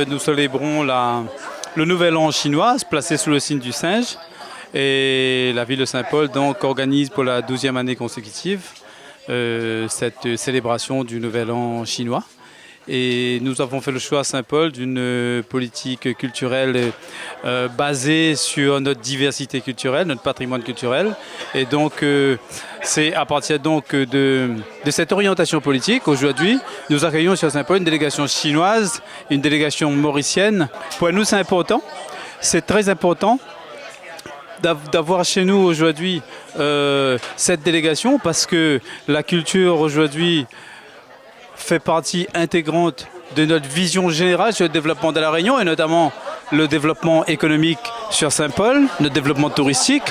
nous célébrons le Nouvel An chinois, placé sous le signe du singe. Et la ville de Saint-Paul donc organise pour la 12e année consécutive cette célébration du Nouvel An chinois. Et nous avons fait le choix à Saint-Paul d'une politique culturelle basée sur notre diversité culturelle, notre patrimoine culturel. Et donc, c'est à partir donc de cette orientation politique, aujourd'hui, nous accueillons sur Saint-Paul une délégation chinoise, une délégation mauricienne. Pour nous, c'est important, c'est très important d'avoir chez nous aujourd'hui cette délégation parce que la culture aujourd'hui fait partie intégrante de notre vision générale sur le développement de la Réunion et notamment le développement économique sur Saint-Paul, notre développement touristique.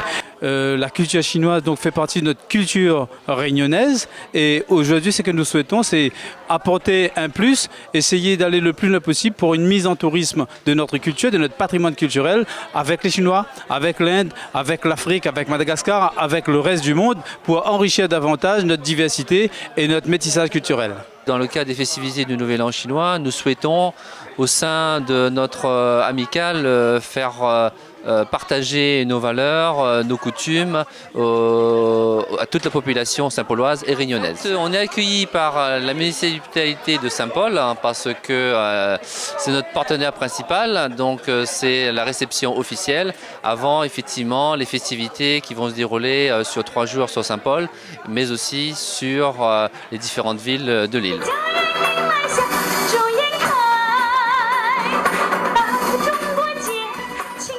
La culture chinoise donc fait partie de notre culture réunionnaise et aujourd'hui ce que nous souhaitons c'est apporter un plus, essayer d'aller le plus loin possible pour une mise en tourisme de notre culture, de notre patrimoine culturel avec les Chinois, avec l'Inde, avec l'Afrique, avec Madagascar, avec le reste du monde pour enrichir davantage notre diversité et notre métissage culturel. Dans le cadre des festivités du Nouvel An chinois, nous souhaitons, au sein de notre amicale, faire partager nos valeurs, nos coutumes à toute la population saint-pauloise et réunionnaise. On est accueillis par la municipalité de Saint-Paul parce que c'est notre partenaire principal, donc c'est la réception officielle avant effectivement les festivités qui vont se dérouler sur 3 jours sur Saint-Paul, mais aussi sur les différentes villes de l'île.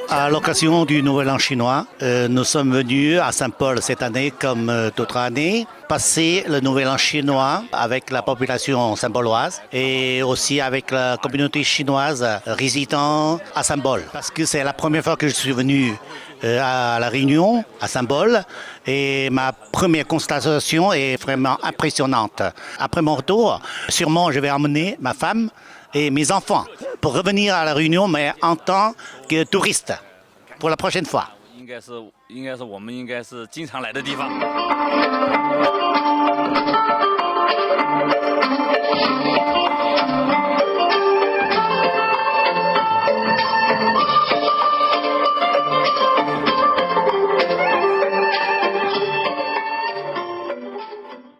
À l'occasion du Nouvel An chinois, nous sommes venus à Saint-Paul cette année comme d'autres années, passer le Nouvel An chinois avec la population saint-pauloise et aussi avec la communauté chinoise résidant à Saint-Paul. Parce que c'est la première fois que je suis venu à La Réunion, à Saint-Paul, et ma première constatation est vraiment impressionnante. Après mon retour, sûrement je vais emmener ma femme et mes enfants pour revenir à La Réunion, mais en tant que touriste, pour la prochaine fois. 应该是我们应该是经常来的地方。